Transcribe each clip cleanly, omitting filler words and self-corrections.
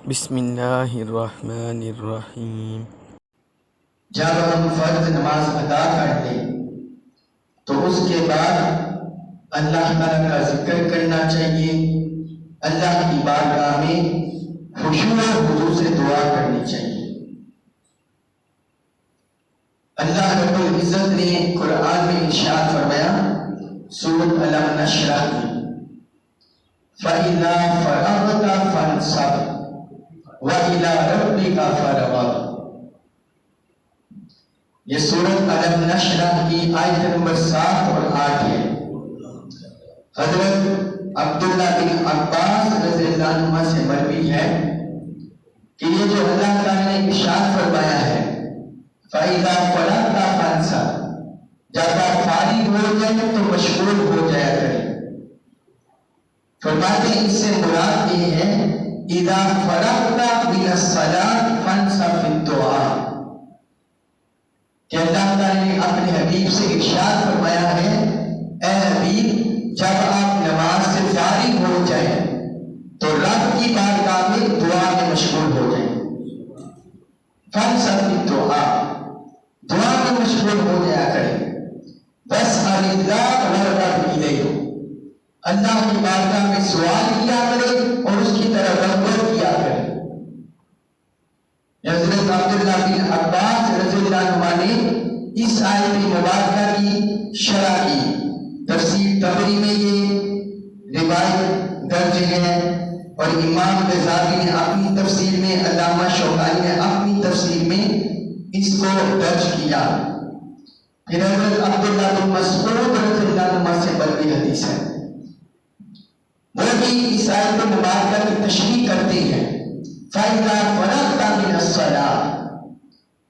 بسم اللہ الرحمن الرحیم۔ جب ہم فرض نماز ادا کر لیں تو اس کے بعد اللہ تعالیٰ کا ذکر کرنا چاہیے، اللہ کی بارگاہ میں خشوع و خضوع سے دعا کرنی چاہیے۔ اللہ رب العزت نے قرآن میں ارشاد فرمایا سورۃ الم نشرح میں فَإِذَا فَرَغْتَ فَانْصَبْ وَإِلَىٰ رَبِّكَ فَارْغَب۔ یہ سورۃ الم نشرح کی آیت نمبر 7 اور 8 ہے۔ حضرت عبداللہ بن عباس رضی اللہ عنہ سے مروی ہے کہ یہ جو اللہ تعالیٰ نے ارشاد فرمایا ہے فَإِذَا فَرَغْتَ فَانْصَبْ، جب آپ فارغ ہو جائیں تو مشغول ہو جایا کریں۔ فرماتے ہیں اس سے مراد یہ ہے اِذَا فَرَغْتَ مِنَ الصَّلَاةِ فَانْصَبْ فِي الدُّعَاءِ، کہ اللہ تعالیٰ نے اپنے حبیب سے ارشاد فرمایا ہے اے حبیب جب آپ نماز سے فارغ ہو جائیں تو رب کی بارگاہ میں دعا میں مشغول ہو جائیں۔ فَانْصَبْ فِي الدُّعَاءِ، دعا میں مشغول ہو جایا کریں۔ وَاسْأَلِ اللَّهَ وَارْغَب إِلَيْهِ، اللہ کی بارگاہ میں سوال کیا کرے اور اس کی طرف رغبت کیا کرے۔ حضرت عبداللہ بن عباس رضی اللہ عنہ نے اس آیت مبارکہ کی شرح کی، تفسیر طبری میں یہ روایت درج ہے اور امام غزالی نے اپنی تفسیر میں، علامہ شوکانی نے اپنی تفسیر میں اس کو درج کیا۔ پھر حضرت عبداللہ بن مسعود رضی اللہ عنہ سے مروی حدیث ہے، وہ بھی اس آیت مبارکہ کی تشریح کرتے ہیں فَإِذَا فَرَغْتَ مِنَ الصَّلَاةِ،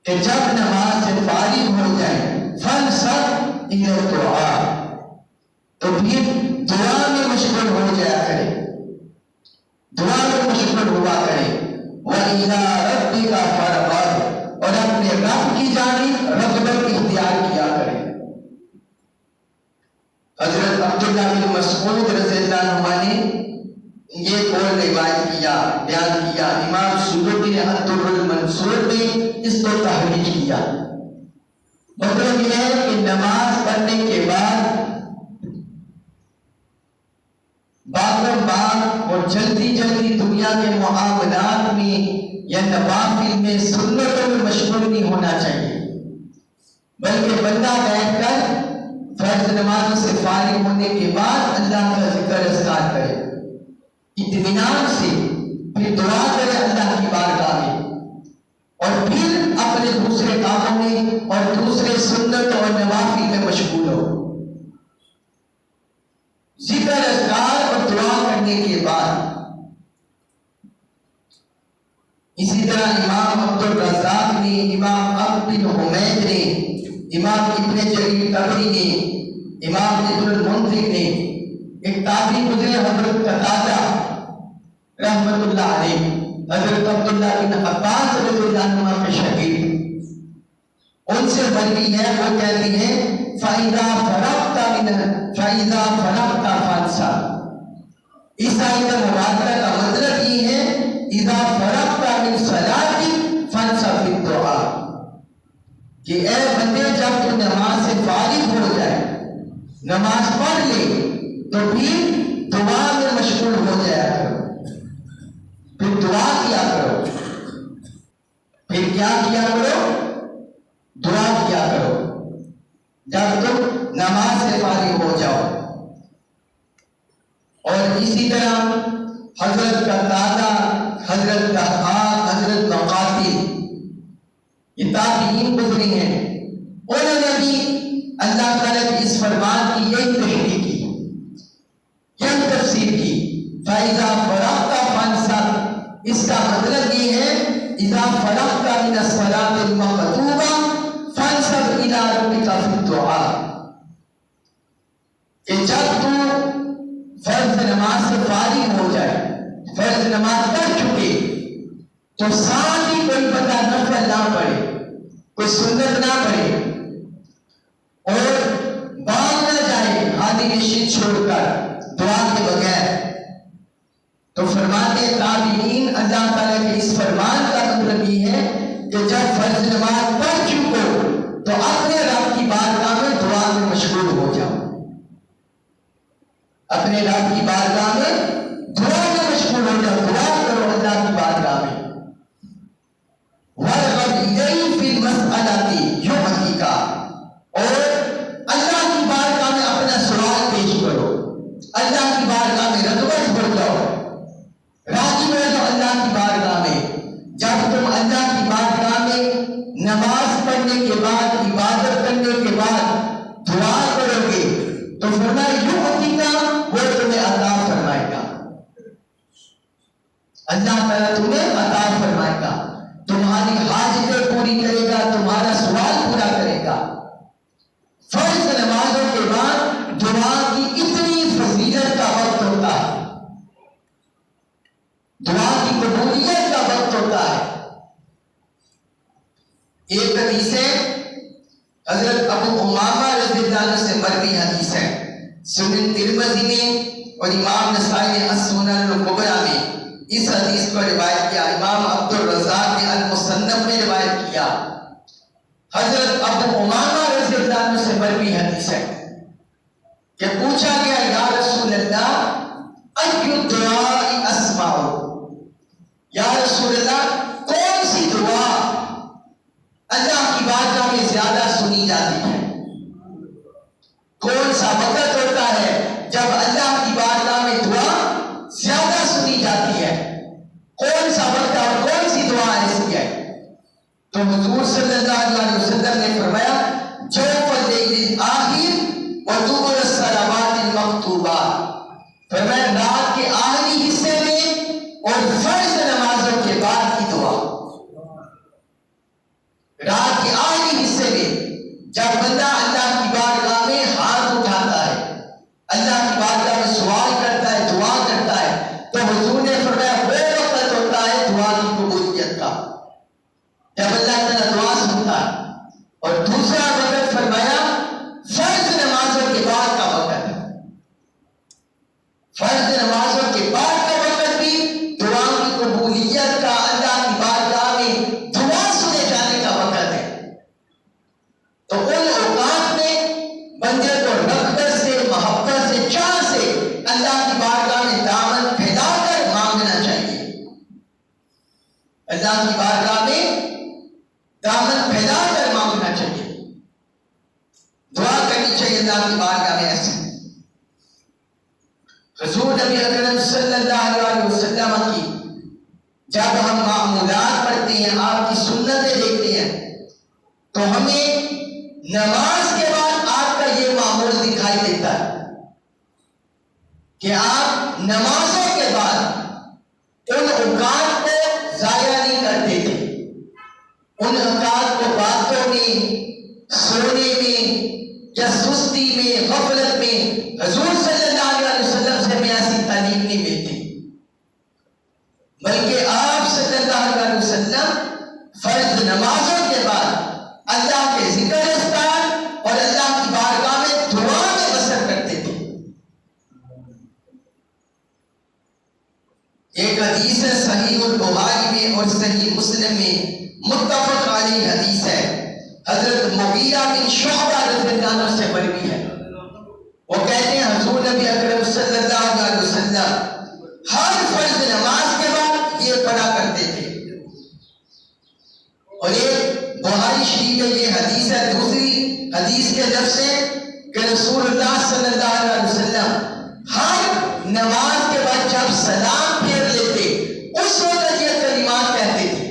کہ جب نماز سے فارغ ہو جائے فَانْصَبْ إِلَى الدُّعَاءِ، تو پھر دعا میں مشغول ہو جایا کرے، دعا میں مشغول ہوا کرے۔ وَإِلَىٰ رَبِّكَ فَارْغَب، اور اپنے رب کی جانب رغبت اختیار کیا کرے۔ حضرت عبداللہ بن مسعود رضی اللہ عنہ نے یہ قول روایت کیا، بیان کیا۔ امام سیوطی نے الدر المنصور میں اس کو تحریف کیا۔ مطلب یہ ہے کہ نماز پڑھنے کے بعد باغم باغ اور جلدی جلدی دنیا کے معاملات میں یا نوافل میں سنتوں میں مشغول نہیں ہونا چاہیے، بلکہ بندہ بیٹھ کر فرض نمازوں سے فارغ ہونے کے بعد اللہ کا ذکر اذکار کرے اطمینان سے، پھر دعا کرے اللہ کی بارگاہ میں، اور پھر اپنے دوسرے کاموں میں اور دوسرے سنت اور نوافل میں مشغول ہو۔ ذکر اذکار اور دعا کرنے کے بعد اسی طرح امام عبد الرزاق نے، امام عبد بن حمید نے، امام ابن جریر طبری نے، امام ابن المنذر نے، ایک تابعی گزرے حضرت قتادہ رحمت اللہ علیہ، حضرت عبداللہ بن عباس رضی اللہ عنہ کے شاگرد، ان سے مروی ہے، وہ کہتے ہیں فَإِذَا فَرَغْتَ فَانْصَبْ۔ اس آیت مبارکہ کا مطلب یہ ہے اِذَا فَرَغْتَ مِنْ صَلَاةٍ فَانْصَبْ فِي الدُّعَاءِ، کہ اے بندے جب تو نماز سے فارغ ہو جائے، نماز پڑھ لے، تو پھر دعا میں مشغول ہو جایا کرو، پھر دعا کیا کرو، پھر کیا کیا کرو؟ دعا کیا کرو جب تم نماز سے فارغ ہو جاؤ۔ اور اسی طرح حضرت قتادہ، حضرت ضحاک، حضرت مقاتل، یہ تابعین گزرے ہیں، انہوں نے بھی اللہ تعالیٰ کی اس فرمان کی یہی تشریح کی، یہی تفسیر کی فَإِذَا فَرَغْتَ فَانْصَبْ۔ اس کا مطلب یہ ہے اِذَا فَرَغْتَ مِنَ الصَّلَاةِ الْمَكْتُوبَةِ فَانْصَبْ إِلَىٰ رَبِّكَ فِي الدُّعَاءِ، کہ جب تو فرض نماز سے فارغ ہو جائے، فرض نماز پڑھ چکے، تو ساتھ ہی کوئی بندہ نفل نہ پڑھے، کوئی سنت نہ پڑھے، اور باغ نہ جائے ہادی نشین چھوڑ کر دعا کے بغیر، تو فرماتے تابعین اللہ تعالیٰ کے اللہ کی بارگاہ میں، جب تم اللہ کی بارگاہ میں نماز پڑھنے کے بعد، عبادت کرنے کے بعد دعا کرو گے تو فرمایا یعطیک، وہ تمہیں عطا فرمائے گا، اللہ تعالیٰ تمہیں عطا فرمائے گا، تمہاری حاجتیں پوری کرے گا، تمہارا سوال پورا کرے گا۔ فرض نمازوں کے بعد دعا کی اتنی فضیلت کا وقت ہوتا ہے، دعا کی قبولیت کا وقت ہوتا ہے۔ ایک حدیث ہے حضرت ابو امامہ رضی اللہ عنہ سے مروی حدیث ہے، سنن ترمذی میں اور امام نسائی نے السنن الکبریٰ میں اس حدیث کو روایت کیا، امام عبد الرزاق نے المصنف میں روایت کیا۔ حضرت ابو امامہ رضی اللہ عنہ سے مروی حدیث ہے کہ پوچھا گیا یا رسول اللہ ای الدعاء اسمع، یا رسول اللہ کون سی دعا اللہ کی بارگاہ میں زیادہ سنی جاتی ہے؟ کون سا وقت ہوتا ہے جب اللہ کی بارگاہ میں دعا زیادہ سنی جاتی ہے؟ کون سا وقت اور کون سی دعا ایسی ہے؟ تو حضور صلی اللہ علیہ وسلم نے فرمایا جوف اللیل الآخر ودبر الصلوات المکتوبات، فرمایا رات کے آخری حصے میں اور فرض نمازوں کے بعد کی دعا۔ رات کے آخری حصے میں جب بندہ اللہ کی بارگاہ میں ہاتھ اٹھاتا ہے، اللہ کی بارگاہ میں سوال کرتا ہے، دعا کرتا ہے، تو حضور نے فرمایا وہ وقت ہوتا ہے دعا کی قبولیت کا، جب اللہ تعالیٰ دعا سنتا ہے۔ اور دوسرا وقت فرمایا فرض نمازوں کے بعد کا وقت ہے، فرض نمازوں کے بعد کا وقت بھی دعا کی قبولیت کا، اللہ کی بارگاہ میں دعا سنے جانے کا وقت ہے۔ تو ان اوقات میں بندے کو رغبت سے، محبت سے، چاہ سے اللہ کی بارگاہ میں دامن پھیلا کر مانگنا چاہیے، اللہ کی بارگاہ میں دامن پھیلا کر مانگنا چاہیے، دعا کرنی چاہیے اللہ کی بارگاہ میں ایسے۔ حضور نبی اکرم صلی اللہ علیہ وسلم کی جب ہم معمولات پڑھتے ہیں، آپ کی سنتیں دیکھتے ہیں، تو ہمیں نماز کے بعد آپ کا یہ معمول دکھائی دیتا ہے کہ آپ نمازوں کے بعد ان اوقات کو ضائع نہیں کرتے تھے، ان اوقات کو باتوں میں، سونے میں یا سستی میں، غفلت میں حضور صلی اللہ علیہ وسلم سے ہمیں ایسی تعلیم نہیں ملتی، بلکہ آپ صلی اللہ علیہ وسلم فرض نمازوں کے بعد اللہ کے ذکر اذکار اور اللہ کی بارگاہ میں دعا میں بسر کرتے تھے۔ ایک حدیث ہے صحیح البخاری میں اور صحیح مسلم میں متفق علیہ حدیث ہے، حضرت مغیرہ بن شعبہ رضی اللہ عنہ سے مروی ہے، وہ کہتے ہیں حضور نبی اکرم صلی اللہ علیہ وسلم ہر فرض نماز کے بعد یہ پڑھا کرتے تھے۔ اور ایک بخاری شریف میں یہ حدیث ہے، دوسری حدیث کے لفظ سے کہ رسول اللہ صلی اللہ علیہ وسلم ہر نماز کے بعد جب سلام پھیر لیتے اس وقت یہ کلمات کہتے تھے۔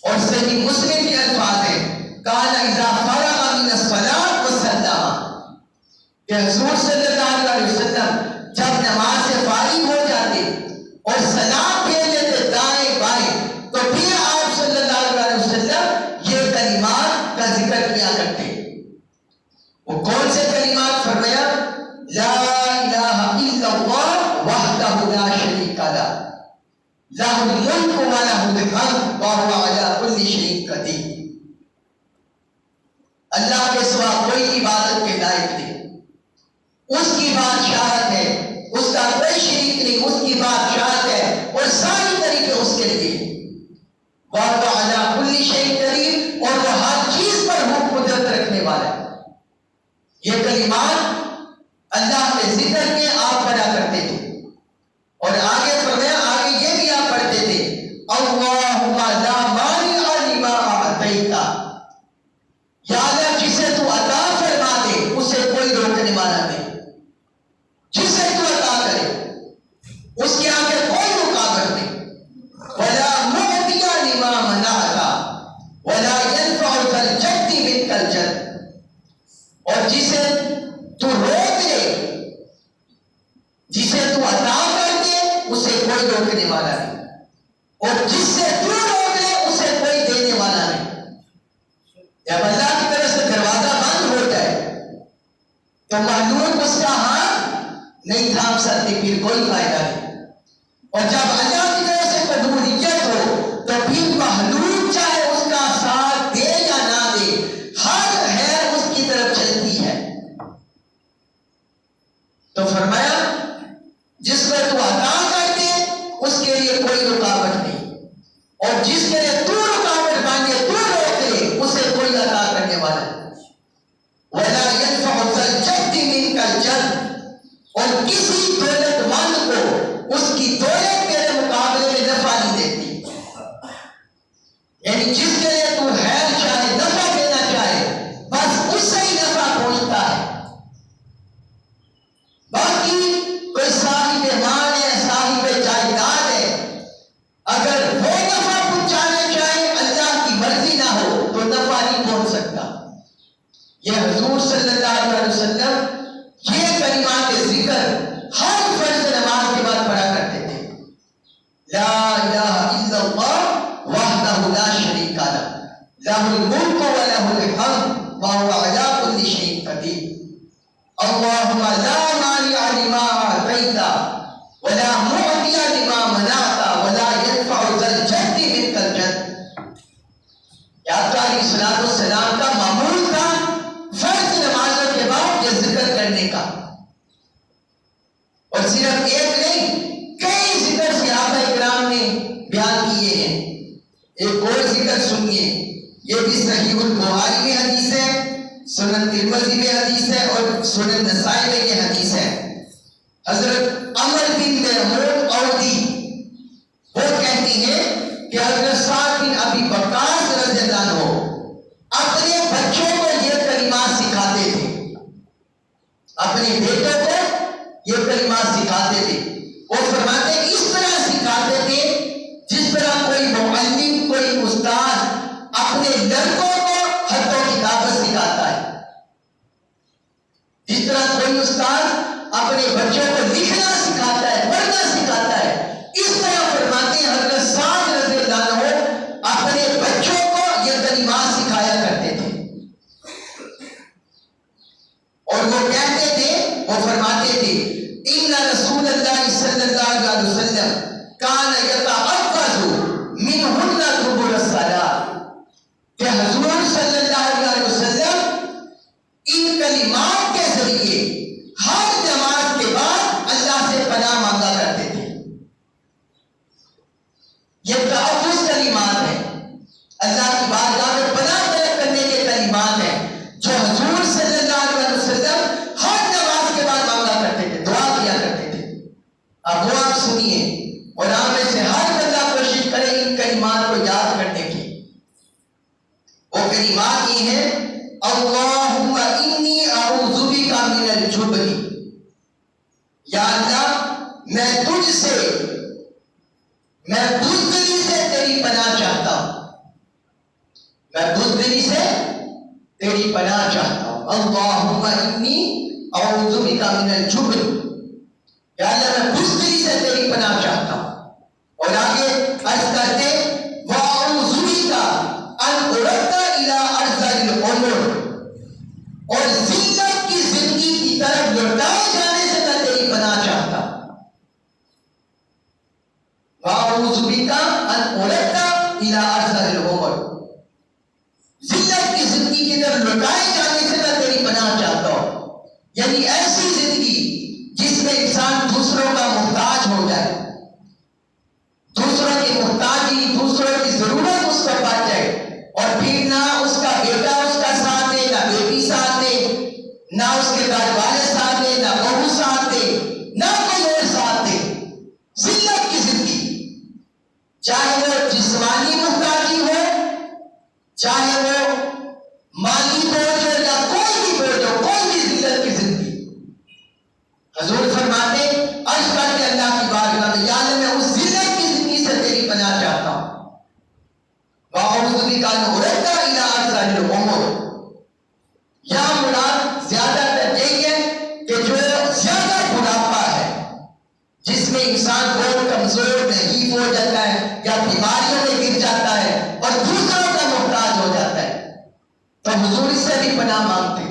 اور صحیح مسلم کے الفاظ ہیں کان اذا فرغ من الصلاۃ وسلم، کہ حضور صلی اللہ علیہ وسلم جب نماز سے فارغ ہو جاتے اور سلام پھیر لیتے دائیں بائیں، تو پھر آپ صلی اللہ علیہ وسلم یہ کلمات کا ذکر کیا کرتے۔ وہ کون سے کلمات؟ فرمایا لا الہ الا اللہ وحدہ لا شریک لہ، لہ الملک و لہ الحمد وہو علی کل شیء قدیر۔ اللہ کے سوا کوئی عبادت کے لائق نہیں، اس کی بادشاہت ہے، اس کا کوئی شریک نہیں، اس کی بادشاہت ہے اور ساری طریقے اس کے لیے، وہو علی کل شیء قدیر، اور وہ ہر چیز پر قدرت رکھنے والا ہے۔ یہ کلمات اللہ کے ذکر میں آپ پڑھا کرتے تھے۔ اور آگے فرمایا، آگے یہ بھی آپ پڑھتے تھے اللہم لا مانع لما اعطیت، یا اللہ جسے تو عطا فرما دے اسے کوئی روکنے والا نہیں، جسے تو عطا کرے اس کے آگے کوئی رکاوٹ نہیں۔ والا نہیں، اور جس سے تو روک لے اسے کوئی دینے والا نہیں۔ جب اللہ کی طرف سے دروازہ بند ہو جائے تو معلوم اس کا ہاتھ نہیں تھام سکتی، پھر کوئی فائدہ نہیں۔ اور جب اللہ کی طرف سے قبولیت ہو تو پھر محلول چاہے اس کا ساتھ دے یا نہ دے، ہر خیر اس کی طرف چلتی ہے۔ تو فرمایا جس پر تو عطا کر دے اس کے لیے کوئی رکاوٹ نہیں، اور جس کے لیے تو رکاوٹ باندھے، تو روک دے، اسے کوئی عطا کرنے والا نہیں۔ وَلَا يَنْفَعُ ذَا الْجَدِّ مِنْكَ الْجَدِّ، اور کسی دولت مند کو اس کی دولت تیرے مقابلے میں نفع نہیں دیتی۔ یعنی جس کے لیے تو خیر چاہے، نفع دینا چاہے، بس اس سے ہی نفع پہنچتا ہے۔ باقی کوئی صاحب مال ہے، صاحب جائیداد ہے، اگر وہ نفع پہنچانا چاہے اللہ کی مرضی نہ ہو تو نفع نہیں پہنچ سکتا۔ یہ حضور صلی اللہ علیہ وسلم یہ کلمات ذکر ہر فرض نماز کے بعد پڑھا کرتے تھے۔ لا الہ الا اللہ وحدہ لا شریک لہ، لہ الملک ولہ الحمد وہو علی کل شیء قدیر، اللہم لا مانع لما اعطیت ولا معطی لما منعت ولا ينفع ذا الجد منک الجد۔ آپ علیہ الصلوۃ والسلام کا معمول تھا فرض نمازوں کے بعد یہ ذکر کرنے کا، اور صرف ایک نہیں، کئی ذکر صحابہ اکرام نے بیان کیے ہیں۔ ایک اور ذکر سنیے، یہ بھی صحیح البخاری میں حدیث ہے، سنن ترمذی میں حدیث ہے، اور سنن نسائی میں یہ حدیث ہے۔ حضرت عمر بن محمود عودی وہ کہتی ہیں کہ حضرت سعد بن ابی وقاص رضی اللہ عنہ اپنے بچوں کو یہ کلمات سکھاتے تھے، اپنے بیٹوں کو یہ کلمات سکھاتے تھے۔ وہ فرماتے ہیں اس طرح سکھاتے تھے جس طرح کوئی معلم، کوئی استاد اپنے لڑکوں کو خط و کتابت سکھاتا ہے، جس طرح کوئی استاد اپنے بچوں کو لکھنا سکھاتا ہے، پڑھنا سکھاتا ہے، اس طرح فرماتے ہیں حضرت سعد رضی اللہ عنہ اپنے بچوں کو یہ کلمات سکھایا کرتے تھے۔ اور وہ کہتے تھے، وہ فرماتے تھے ان رسول اللہ صلی اللہ علیہ وسلم کان یتعوذ منہن دبر الصلاۃ، کہ حضور صلی اللہ علیہ وسلم ان کلمات کے ذریعے ہر نماز کے بعد اللہ سے پناہ مانگا کرتے تھے۔ یہ تحفظ کلمات ہیں، اللہ کی بارگاہ میں پناہ طلب کرنے کے کلمات ہیں جو حضور صلی اللہ علیہ وسلم ہر نماز کے بعد مانگا کرتے تھے، دعا کیا کرتے تھے۔ اب وہ آپ سنیے، اور آپ میں سے ہر بندہ کوشش کرے ان کلمات کو یاد کرنے کی۔ وہ کلمات یہ ہیں، اللہم انی اعوذ بک من الجبن، یا اللہ میں تجھ سے، میں بزدلی سے تیری پناہ چاہتا ہوں، میں بزدلی سے تیری پناہ چاہتا ہوں۔ اللہم انی اعوذ بک من الجبن، یا اللہ میں بزدلی سے تیری پناہ چاہتا ہوں۔ اور آگے عرض کرتے وَأَعُوذُ بِكَ أَنْ أُرَدَّ إِلَىٰ أَرْذَلِ الْعُمُرِ، اور ذلت کی زندگی کی طرف لوٹائے جانے سے میں تیری پناہ چاہتا ہوں۔ وَأَعُوذُ بِكَ أَنْ أُرَدَّ إِلَىٰ أَرْذَلِ الْعُمُرِ، ذلت کی زندگی کی طرف لوٹائے جانے سے میں تیری پناہ چاہتا ہوں۔ یعنی ایسی زندگی جس میں انسان دوسروں کا محتاج ہو جائے، دوسروں کی محتاجی، دوسروں کی ضرورت اس کو پا جائے، اور پھر نہ اس کا بیٹا اس کا ساتھ دے، نہ بیٹی ساتھ دے، نہ اس کے گھر والے ساتھ دے، نہ بہو ساتھ دے، نہ کوئی اور ساتھ دے۔ ذلت کی زندگی، چاہے وہ جسمانی محتاجی ہو، چاہے وہ مالی بوجھ ہو، یا کوئی بھی بوجھ ہو، کوئی بھی ذلت کی زندگی۔ حضور فرماتے عرض کرتے اللہ کی بارگاہ میں، یا اللہ میں اس ذلت کی زندگی سے تیری پناہ چاہتا ہوں۔ وَأَعُوذُ بِكَ أَنْ أُرَدَّ إِلَىٰ أَرْذَلِ الْعُمُرِ، یا مراد زیادہ تر یہی ہے کہ جو زیادہ بڑھاپا ہے، جس میں انسان بہت کمزور، نحیف تو حضور اس سے بھی پناہ مانگتے.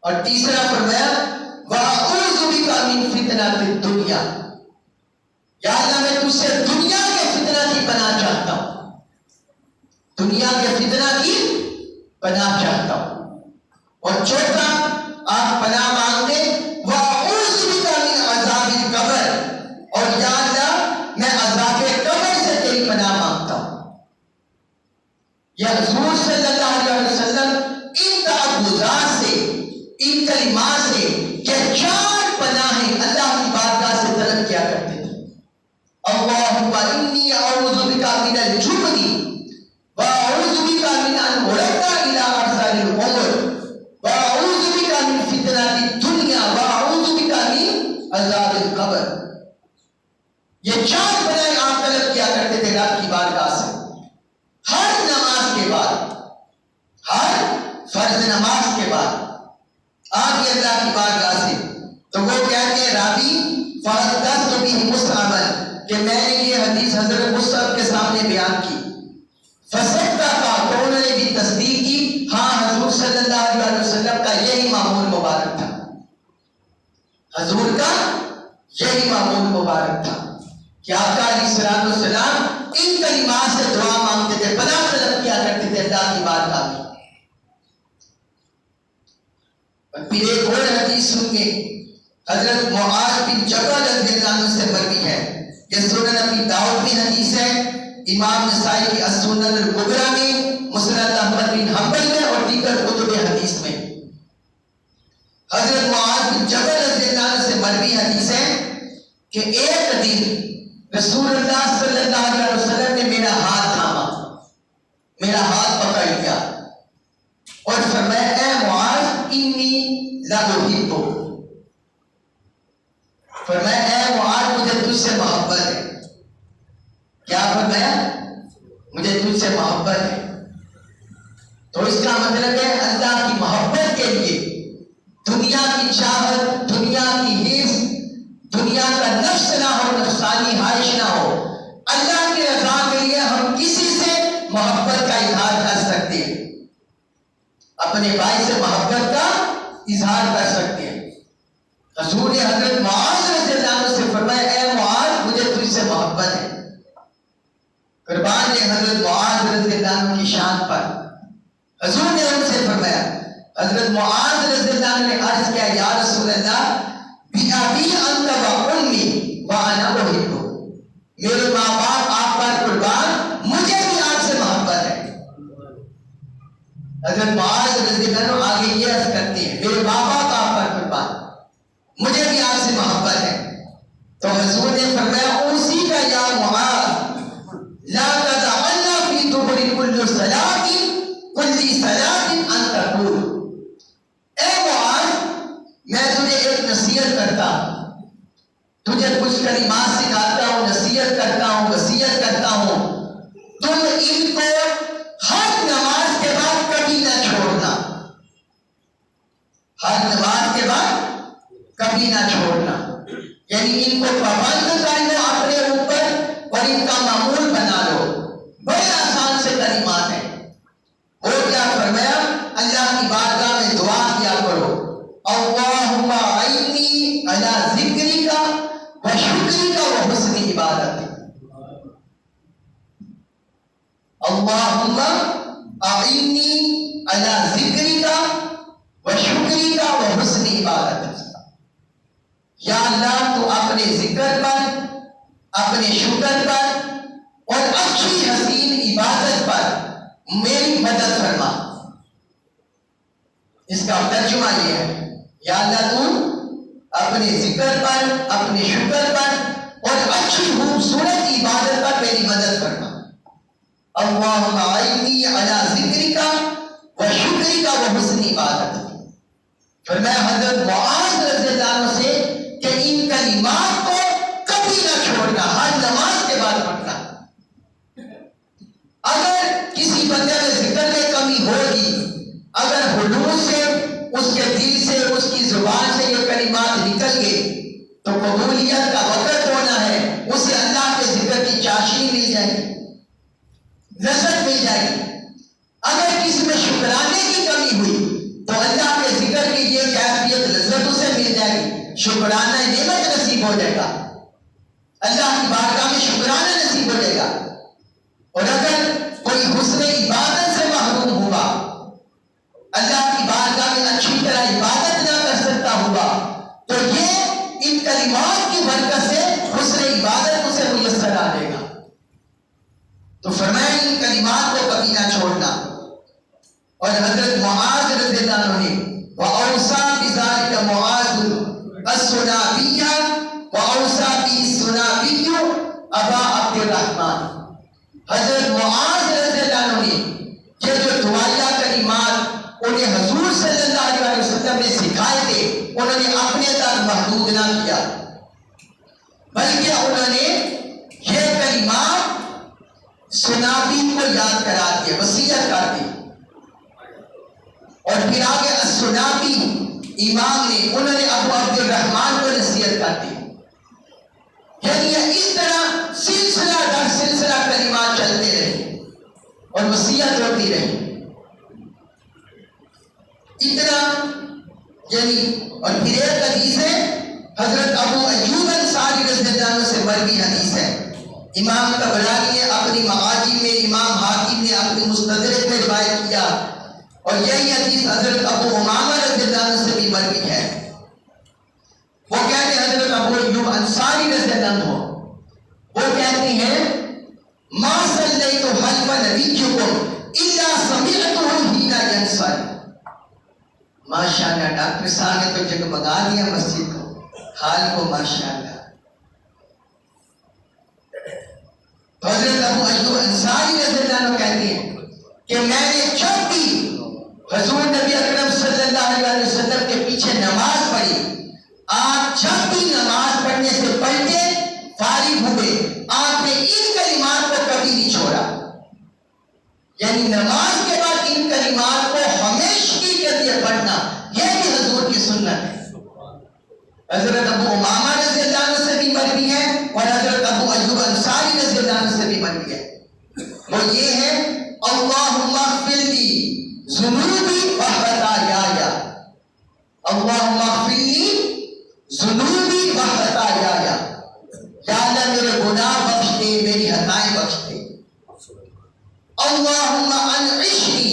اور تیسرا فرمایا وَأَعُوذُ بِكَ مِن فِتْنَةِ الدُّنْيَا، یا اللہ میں تجھ سے دنیا کے فتنہ کی پناہ چاہتا ہوں، دنیا کے فتنہ کی پناہ چاہتا ہوں. اور چوتھا آپ پناہ مانگتے وَأَعُوذُ بِكَ مِنْ عَذَابِ الْقَبْرِ، اور یا اللہ میں عذاب قبر سے تیری پناہ مانگتا ہوں. یا حضور صلی اللہ علیہ وسلم ان تعوذات سے، ان کلمات سے یہ 4 پناہیں اللہ کی بارگاہ سے طلب کیا کرتے تھے. اللہم انی اعوذ بک من الجبن واعوذ بک من ان ارد الی ارذل العمر واعوذ بک من فتنۃ الدنیا واعوذ بک من عذاب القبر. یہ 4 پناہیں آپ طلب کیا کرتے تھے رب کی بارگاہ سے ہر نماز کے بعد، ہر فرض نماز کے بعد آگے اللہ کی بارگاہ سے. تو وہ کہتے ہیں راوی فحدثت به مصعبا کہ میں نے یہ حدیث حضرت مصعب کے سامنے بیان کی. فصدق، تو انہوں نے بھی تصدیق کی، ہاں حضور صلی اللہ علیہ وسلم کا یہی معمول مبارک تھا، حضور کا یہی معمول مبارک تھا کہ آقا علیہ السلام ان کلمات سے دعا مانگتے تھے، پناہ طلب کیا کرتے تھے اللہ کی بارگاہ میں. اور پھر ایک اور حدیث سنیے، حضرت معاذ بن جبل رضی اللہ عنہ سے مروی ہے. یہ سنن ابی داؤد میں حدیث ہے، امام نسائی کی السنن الکبریٰ میں، مسند احمد بن حنبل میں اور دیگر کتب حدیث میں. حضرت معاذ بن جبل رضی اللہ عنہ سے مروی حدیث ہے کہ ایک دن رسول اللہ صلی اللہ علیہ وسلم نے میرا ہاتھ تھاما، میرا ہاتھ پکڑ لیا اور فرمایا اے معاذ انی لاحبک، فرمایا اے معاذ مجھے تجھ سے محبت ہے. کیا فرمایا؟ مجھے تجھ سے محبت ہے. تو اس کا مطلب ہے اللہ کی محبت کے لیے دنیا کی چاہت، دنیا کی حرص، دنیا کا نفس نہ ہو، نفسانی خواہش نہ ہو. اللہ کی رضا کے لیے ہم کسی سے محبت کا اظہار کر سکتے ہیں، اپنے بھائی سے محبت کا اظہار کر سکتے ہیں. حضور نے حضرت معاذ رضی اللہ عنہ سے فرمایا اے معاذ مجھے تجھ سے محبت ہے. قربان ہے حضرت معاذ رضی اللہ عنہ کی شان پر. حضور نے ان سے فرمایا، حضرت معاذ رضی اللہ عنہ نے عرض کیا یا رسول اللہ بِأَبِي أَنْتَ وَأُمِّي وَأَنَا أُحِبُّكَ، میرے ماں باپ آپ پر قربان، مجھے بھی آپ سے محبت ہے. حضرت معاذ رضی اللہ عنہ آگے یہ عرض کرتے ہیں میرے ماں باپ آپ پر قربان، مجھے بھی آپ سے محبت ہے. تو حضور نے فرمایا اسی کا یا معاذ لا تدعنا فی دبر کل صلاۃ ان تقول، اے معاذ میں تجھے ایک نصیحت کرتا ہوں، تجھے کچھ کلمات سکھاتا ہوں، نصیحت کرتا ہوں، وصیت کرتا ہوں، تم ان کو ہر نماز کے بعد کبھی نہ چھوڑنا، ہر نماز کے بعد کبھی نہ چھوڑنا. یعنی ان کو پابند کر لو اپنے اوپر اور ان کا معمول بنا لو. بڑے آسان سے کلمات ہیں. اور کیا فرمایا؟ اللہ کی بارگاہ میں دعا کیا کرو اللہم اعنی علی ذکرک و شکرک و حسن عبادتک. اللہم اعنی علی ذکرک و شکرک و حسن عبادتک. یا اللہ تو اپنے ذکر پر، اپنے شکر پر اور اچھی حسین عبادت پر میری مدد فرما. اس کا ترجمہ یہ ہے یا اللہ تو اپنے ذکر پر، اپنے شکر پر اور اچھی خوبصورت عبادت پر میری مدد فرما. اللہم اعنی علی ذکرک و شکرک و حسن عبادتک. فرمایا حضرت معاذ رضی اللہ عنہ سے کہ ان کلمات کو کبھی نہ چھوڑنا، ہر نماز کے بعد پڑھنا. اگر کسی بندے میں ذکر میں کمی ہوگی، اگر خلوص سے اس کے دل سے، اس کی زبان سے یہ کلمات نکل گئے تو قبولیت کا وقت ہونا ہے، اسے اللہ کے ذکر کی چاشنی مل جائے گی، لذت مل جائے گی. اگر کسی میں شکرانے کی کمی ہوئی تو اللہ کے ذکر کی یہ کیفیت لذت اسے مل جائے گی، شکرانہ نعمت نصیب ہو جائے گا، اللہ کی بارگاہ میں شکرانہ نصیب ہو جائے گا۔ اور اگر کوئی حسن عبادت سے محروم ہوا، اللہ کی بارگاہ میں اچھی طرح عبادت نہ کر سکتا ہوا، تو یہ ان کلمات کی برکت سے حسن عبادت اسے میسر آ جائے گا۔ تو فرمایا ان کلمات کو کبھی نہ چھوڑنا۔ اور حضرت معاذ رضی اللہ عنہ نے وَأَوْصَى بِذَلِكَ مُعَاذٌ السُّنَابِيَّ وَأَوْصَى بِهِ السُّنَابِيُّ أَبَا عَبْدِ الرَّحْمَنِ، حضرت معاذ رضی اللہ عنہ نے یہ جو دعائیہ کلمات انہیں حضور صلی اللہ علیہ وسلم نے سکھائے تھے، انہوں نے اپنے تک محدود نہ کیا، بلکہ انہوں نے یہ کلمات سنابی کو یاد کرا دیا، وصیت کر دی۔ اور پھر آگے السنابی امام نے، انہوں نے ابو عبد الرحمن کو نصیحت کر دی۔ یعنی اس طرح سلسلہ در سلسلہ کلمات چلتے رہے اور وصیت ہوتی رہی۔ اتنا یعنی اور پھر ایک حدیث ہے حضرت ابو ایوب انصاری رضی اللہ عنہ سے مروی حدیث ہے، امام طبرانی نے اپنی مغازی میں، امام حاکم نے اپنی مستدرک میں روایت کیا، اور یہی حدیث حضرت ابو امامہ رضی اللہ عنہ سے بھی مروی ہے۔ وہ کہتے ہیں حضرت ابو ایوب انصاری رضی اللہ عنہ، وہ کہتے ہیں ما صلیت خلف نبیکم الا سمعته حین ینصرف۔ ماشاءاللہ ڈاکٹر صاحب نے تو جگمگا دیا مسجد کو، حال کو ماشاءاللہ۔ حضرت ابو ایوب انصاری رضی اللہ عنہ کہتے ہیں کہ میں نے جب بھی حضور نبی اکرم صلی اللہ علیہ وسلم کے پیچھے نماز پڑھی، آپ جب بھی نماز پڑھنے سے پہلے فارغ ہوئے، آپ نے ان کلمات کو کبھی نہیں چھوڑا، یعنی نماز کے بعد ان کلمات کو ہمیشگی کے لیے پڑھنا، یہ بھی حضور کی سنت ہے۔ حضرت ابو امامہ رضی اللہ عنہ سے بھی مروی ہے اور حضرت ابو ایوب انصاری رضی اللہ عنہ سے بھی مروی ہے، وہ یہ ہے اللہم اغفر لی ذنوبی وخطایا، اللہم اغفر لی ذنوبی وخطایا، یا اللہ میرے گناہ بخش دے، میری خطائیں بخش دے۔ اللہم انعشنی،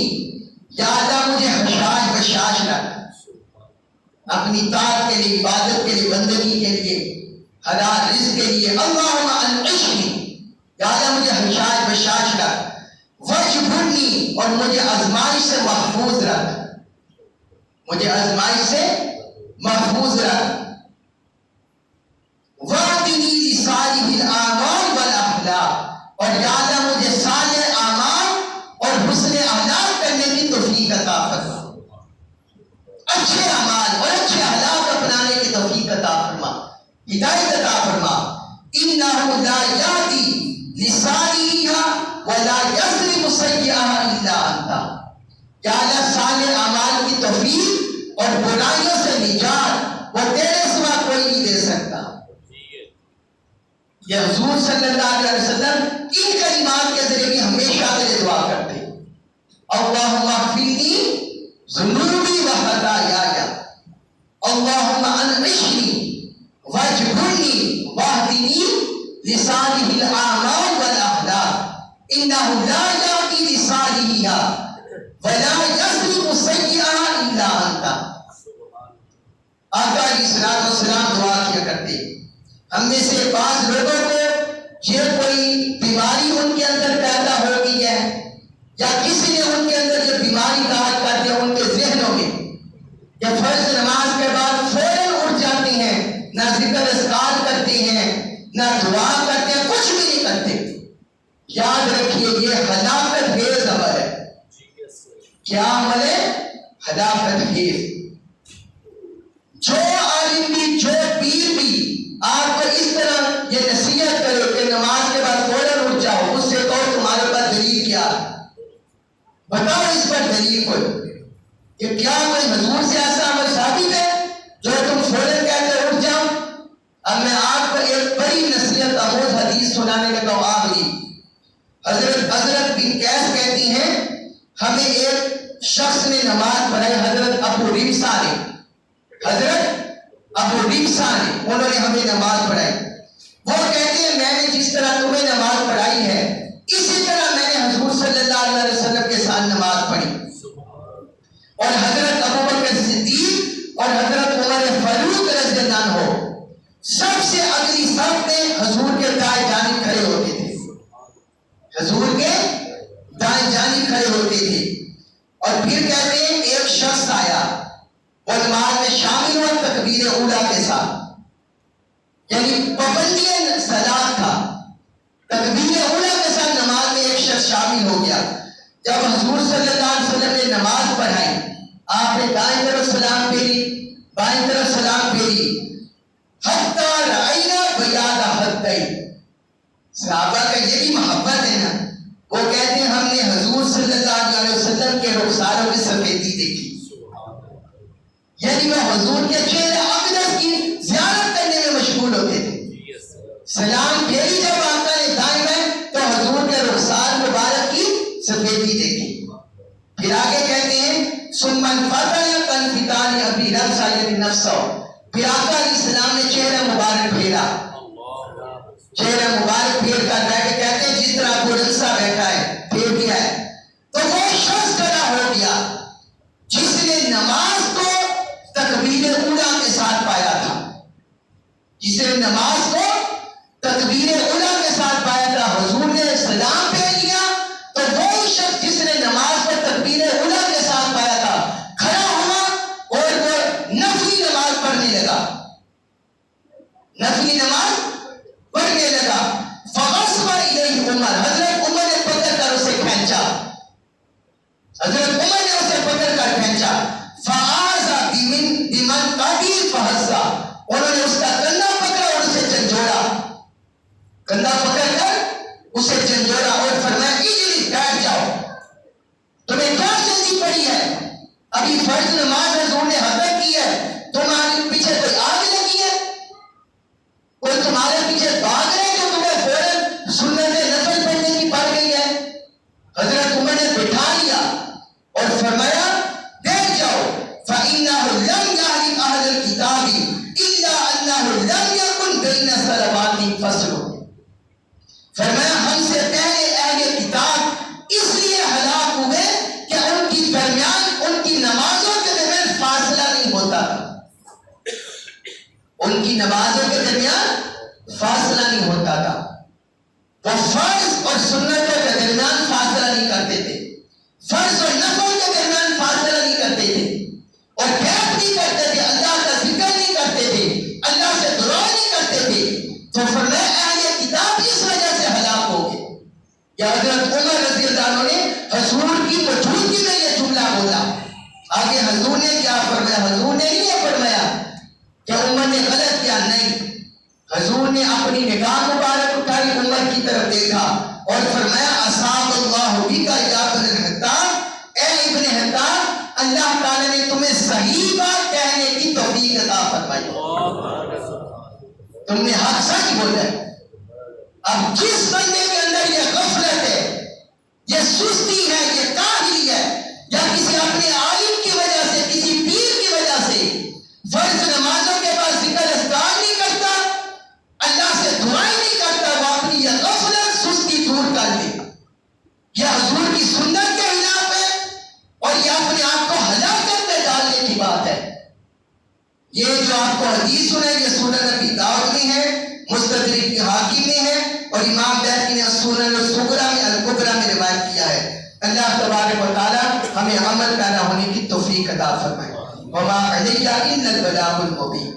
یا اللہ مجھے حشاش بشاش رکھ، اپنی طاعت کے لیے، عبادت کے لیے، بندگی کے لیے، حلال رزق کے لیے۔ اللہم انعشنی، یا اللہ مجھے حشاش بشاش رکھ، وجبرنی، اور مجھے آزمائش سے محفوظ رکھ، مجھے آزمائش سے محفوظ رکھ، وَاهْدِنِي لِصَالِحِ الْأَعْمَالِ وَالْأَخْلَاقِ، اور یا اللہ مجھے صالح اعمال اور حسن اخلاق کرنے کی توفیق عطا فرما، اچھے اعمال اور اچھے اخلاق اپنانے کی توفیق عطا فرما، ہدایت عطا فرما۔ إِنَّهُ لَا يَهْدِي لِصَالِحِهَا وَلَا يَصْرِفُ سَيِّئَهَا إِلَّا أَنْتَ، یا اللہ صالح اعمال کی توفیق اور برائیوں سے نجات وہ تیرے سوا کوئی نہیں دے سکتا۔ یہ حضور صلی اللہ علیہ وسلم ان کلمات کے ذریعے بھی ہمیشہ کے لیے دعا کرتے، اللہم اغفر لی ذنوبی وخطایا، اللہم انعشنی واجبرنی واہدنی لصالح الاعمال والاخلاق، انہ لا یأتی لصالحها ولا یصرف سیئها الا انت۔ آقا علیہ الصلوۃ والسلام دعا کیا کرتے، ہم میں سے بعض لوگوں کو یہ کوئی بیماری ان کے اندر پیدا ہو گئی ہے، یا کسی نے ان کے اندر یہ بیماری داخل کر دیا ان کے ذہنوں میں، یا فرض نماز کے بعد فوراً اٹھ جاتے ہیں، نہ ذکر اذکار کرتے ہیں، نہ دعا کرتے ہیں، کچھ بھی نہیں کرتے۔ یاد رکھیے یہ ہلاکت خیز عمل ہے۔ کیا عمل ہے؟ ہلاکت خیز۔ جو عالم بھی، جو پیر بھی آپ کو اس طرح یہ نصیحت کرے کہ نماز کے بعد فوراً اٹھ جاؤ، اس سے کہو تمہارے پاس دلیل کیا ہے، بتاؤ اس پر دلیل کوئی، کہ کیا کوئی حضور سے ایسا عمل ثابت ہے جو تم فوراً کہتے اٹھ جاؤ؟ اب میں آپ کو ایک بڑی نصیحت آموز حدیث سنانے لگا ہوں۔ آخری حضرت بن قیس کہتی ہیں ہمیں ایک شخص نے نماز پڑھائی، حضرت ابو ریمسا نے، انہوں نے ہمیں نماز پڑھائی. وہ کہتے ہیں میں نے جس طرح تمہیں نماز پڑھائی ہے اسی طرح میں نے حضور صلی اللہ علیہ وسلم کے ساتھ نماز پڑھی. اور حضرت ابوبکر صدیق اور حضرت عمر فاروق رضی اللہ عنہ سب سے اگلی صف میں حضور کے دائیں جانب کھڑے ہوتے تھے، حضور کے دائیں جانب کھڑے ہوتے تھے. اور پھر کہتے ہیں ایک شخص آیا، وہ نماز میں شامل ہوا تکبیر اولیٰ کے ساتھ، یعنی پابندی صلاۃ تھا، تکبیر اولیٰ کے ساتھ نماز میں ایک شخص شامل ہو گیا. جب حضور صلی اللہ علیہ وسلم نے نماز پڑھائی، آپ نے دائیں طرف سلام پھیری، بائیں طرف سلام پھیری، حتی رأینا بیاض خدیہ. صحابہ کا یہ بھی محبت ہے نا، وہ کہتے ہیں ہم نے حضور صلی اللہ علیہ وسلم کے رخساروں کی سفیدی دیکھی، یعنی وہ حضور کے چہرہ اقدس کی زیارت کرنے میں مشغول ہوتے تھے. سلام پھیری جب آقا نے دائیں میں تو حضور کے رخسار مبارک کی سفیدی دیکھی. پھر آگے کہتے ہیں سمن فتح کنفتان ابی رفسا یعنی نفسو. پھر آقا علیہ السلام نے چہرہ مبارک پھیرا، چہرہ مبارک پھیر کر بیٹھے، کہتے ہیں جس طرح بلنسا بیٹھا ہے پھیر دیا ہے. تو وہ شخص کھڑا ہو گیا جس نے نماز کو تکبیر اولیٰ کے ساتھ پایا تھا، جس نے نماز کو تکبیر اولیٰ کے ساتھ پایا تھا. حضور نے سلام پھیر لیا تو وہ شخص جس نے نماز کو تکبیر اولیٰ کے ساتھ پایا تھا کھڑا ہوا اور وہ نفلی نماز پڑھنے لگا، نفلی نماز پڑھنے لگا. فغصب الیہ عمر، حضرت عمر نے پکڑ کر اسے کھینچا، حضرت عمر نے اسے پکڑ کر کھینچا. فآذ بمن قبیل فحزا، انہوں نے اس کا کندھا پکڑا اور اسے جھنجھوڑا، کندھا پکڑ کر اسے جھنجھوڑا اور فرمایا اجلس، بیٹھ جاؤ، تمہیں کیا جلدی پڑی ہے؟ ابھی فرض نماز حضور نے حضرت کی ہے، تمہارے پیچھے کوئی آگ لگی ہے، کوئی تمہارے پیچھے بھاگ رہے ہیں جو تمہیں فوراً سنت نفل پڑھنے کی پڑ گئی ہے. حضرت عمر نے بٹھا لیا اور فرمایا بیٹھ جاؤ. فَإِنَّهُ لَمْ يَعْرِفْ أَهْلَ الْكِتَابِ إِلَّا أَنَّهُ لَمْ يَكُنْ بَيْنَ الصَّلَوَاتِ فَصْلٌ. فرمایا ہم سے پہلے اہل کتاب اس لیے ہلاک ہوئے کہ ان کی درمیان ان کی نمازوں کے درمیان فاصلہ نہیں ہوتا تھا، ان کی نمازوں کے درمیان فاصلہ نہیں ہوتا تھا. وہ فرض اور سنتوں کے درمیان فاصلہ نہیں کرتے تھے، فرض اور نفل کے درمیان فاصلہ نہیں کرتے تھے، اور بیعت نہیں کرتے تھے، اللہ کا ذکر نہیں کرتے تھے، اللہ سے دعا نہیں کرتے تھے. تو فرمایا اہل کتاب اس وجہ سے ہلاک ہو گئے. یا حضرت عمر رضی اللہ عنہ نے حضور کی موجودگی میں یہ جملہ بولا. آگے حضور نے کیا فرمایا؟ حضور نے نہیں یہ فرمایا کہ عمر نے غلط کیا، نہیں، حضور نے اپنی نگاہ مبارک اٹھائی، عمر کی طرف دیکھا اور فرمایا اصحاب اللہ بک یا ابن الخطاب، اے ابن خطاب، اللہ تعالی نے تمہیں صحیح بات کہنے کی توفیق عطا فرمائی، تم نے حق سچ بولا ہے. اب جس بندے کے اندر یہ غفلت ہے، یہ سستی ہے، یہ کاہلی ہے، یا کسی اپنے عالم کی وجہ سے، کسی پیر کی وجہ سے فرض نمازوں کے بعد ذکر اذکار نہیں کرتا، اللہ سے دعائیں نہیں کرتا، وہ اپنی یہ غفلت سستی دور کر لے. یہ حضور کی سنت کے خلاف ہے اور یہ اپنے آپ کو ہلاکت میں ڈالنے کی بات ہے. یہ جو آپ کو حدیث سنے یہ سنن ابی داؤد میں ہے، مستدرک کی حاکم میں ہے اور امام بیہقی نے سنن الصغریٰ میں الکبریٰ میں روایت کیا ہے. اللہ تبارک و تعالی ہمیں عمل پیرا ہونے کی توفیق عطا فرمائے. وما علیہ الا البلاغ المبین.